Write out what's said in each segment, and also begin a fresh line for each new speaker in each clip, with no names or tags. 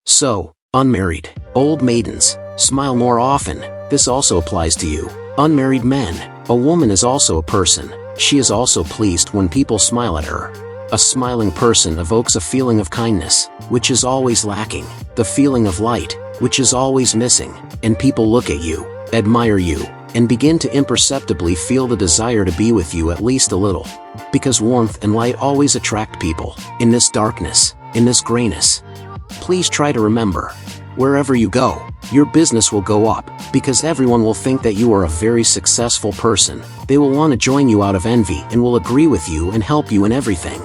So, unmarried, old maidens, smile more often. This also applies to you. Unmarried men, a woman is also a person. She is also pleased when people smile at her. A smiling person evokes a feeling of kindness, which is always lacking, the feeling of light, which is always missing, and people look at you, admire you, and begin to imperceptibly feel the desire to be with you at least a little. Because warmth and light always attract people, in this darkness, in this grayness. Please try to remember, wherever you go, your business will go up, because everyone will think that you are a very successful person. They will want to join you out of envy and will agree with you and help you in everything.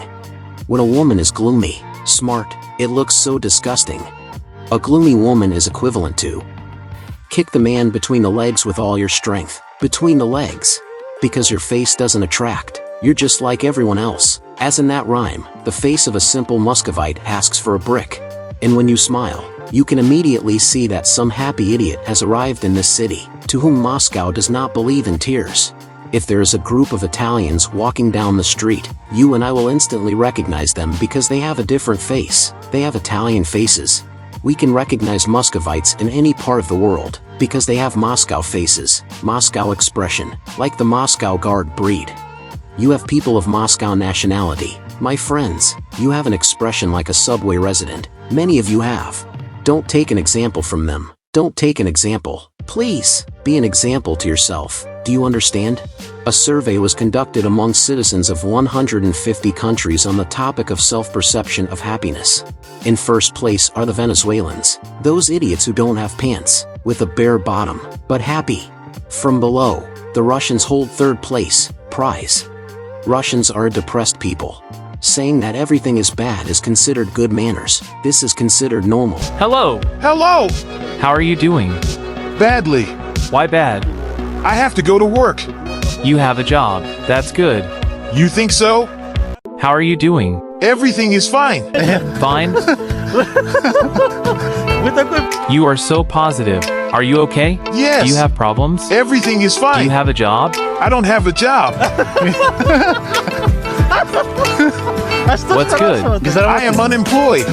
When a woman is gloomy, smart, it looks so disgusting. A gloomy woman is equivalent to kick the man between the legs with all your strength, between the legs. Because your face doesn't attract, you're just like everyone else. As in that rhyme, the face of a simple Muscovite asks for a brick. And when you smile, you can immediately see that some happy idiot has arrived in this city, to whom Moscow does not believe in tears. If there is a group of Italians walking down the street, you and I will instantly recognize them because they have a different face. They have Italian faces. We can recognize Muscovites in any part of the world, because they have Moscow faces, Moscow expression, like the Moscow Guard breed. You have people of Moscow nationality. My friends, you have an expression like a subway resident. Many of you have. Don't take an example from them. Don't take an example. Please, be an example to yourself. Do you understand? A survey was conducted among citizens of 150 countries on the topic of self-perception of happiness. In first place are the Venezuelans, those idiots who don't have pants, with a bare bottom, but happy. From below, the Russians hold third place, prize. Russians are a depressed people. Saying that everything is bad is considered good manners. This is considered normal.
Hello!
Hello!
How are you doing?
Badly.
Why bad?
I have to go to work.
You have a job. That's good.
You think so?
How are you doing?
Everything is fine.
Fine? You are so positive. Are you okay?
Yes.
Do you have problems?
Everything is
Do
fine.
you have a job?
I don't have a job.
What's good?
I am unemployed.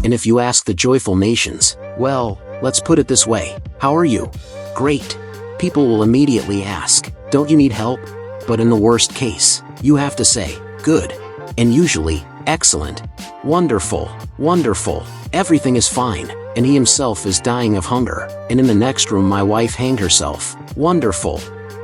And if you ask the joyful nations, well, let's put it this way. How are you? Great. People will immediately ask, don't you need help? But in the worst case, you have to say, good. And usually, excellent. Wonderful. Wonderful. Everything is fine. And he himself is dying of hunger. And in the next room my wife hanged herself. Wonderful.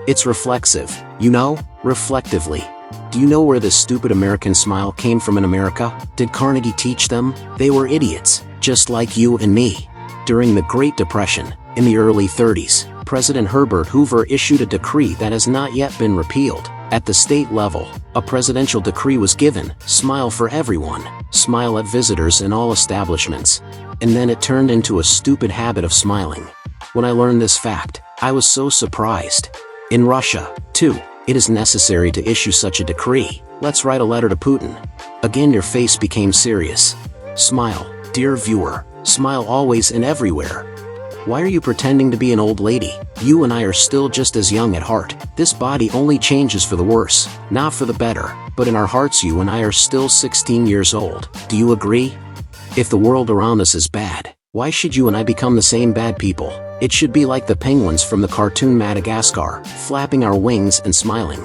It's reflexive, you know, reflectively. Do you know where this stupid American smile came from in America? Did Carnegie teach them? They were idiots, just like you and me. During the Great Depression, in the early 30s, President Herbert Hoover issued a decree that has not yet been repealed. At the state level, a presidential decree was given, smile for everyone, smile at visitors in all establishments. And then it turned into a stupid habit of smiling. When I learned this fact, I was so surprised. In Russia, too, it is necessary to issue such a decree. Let's write a letter to Putin. Again your face became serious. Smile, dear viewer, smile always and everywhere. Why are you pretending to be an old lady? You and I are still just as young at heart. This body only changes for the worse, not for the better, but in our hearts you and I are still 16 years old. Do you agree? If the world around us is bad, why should you and I become the same bad people? It should be like the penguins from the cartoon Madagascar, flapping our wings and smiling.